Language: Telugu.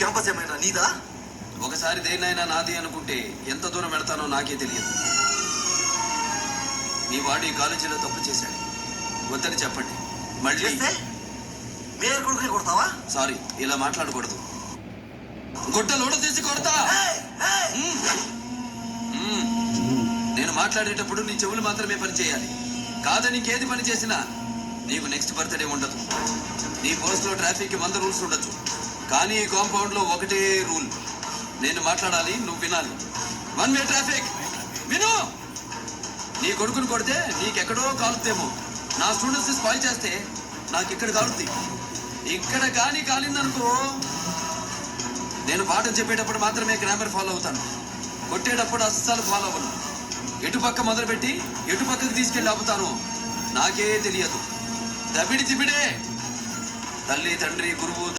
క్యాంపస్ ఏమైనా నీదా? ఒకసారి దేన్నైనా నాది అనుకుంటే ఎంత దూరం వెళ్తానో నాకే తెలియదు. మీ వాడు ఈ కాలేజీలో తప్పు చేశాడు, వద్దని చెప్పండి. మళ్ళీ చేస్తే మేయర్ కొడుకునే కొడతావా? సారీ, ఇలా మాట్లాడకూడదు. గుడ్డలోడ తీసి కొడతా. నేను మాట్లాడేటప్పుడు నీ చెవులు మాత్రమే పని చేయాలి. కాదని ఇంకేది పని చేసినా నీకు నెక్స్ట్ బర్త్డే ఉండదు. నీ పోస్ట్లో ట్రాఫిక్ 100 రూల్స్ ఉండొచ్చు, కానీ ఈ కాంపౌండ్ లో ఒకటే రూల్. నేను మాట్లాడాలి, నువ్వు వినాలి. 1 వే ట్రాఫిక్. విను. నీ కొడుకుని కొడితే నీకెక్కడో కాలుతేమో, నా స్టూడెంట్స్ స్పాయిల్ చేస్తే నాకు ఇక్కడ కాలుతుంది. ఇక్కడ కానీ కాలిందనుకో, నేను పాఠం చెప్పేటప్పుడు మాత్రమే గ్రామర్ ఫాలో అవుతాను, కొట్టేటప్పుడు అస్సలు ఫాలో అవ్వను. ఎటుపక్క మొదలుపెట్టి ఎటుపక్కకి తీసుకెళ్ళి ఆపుతాను నాకే తెలియదు. దబిడి చిబిడే. తల్లి తండ్రి గురువు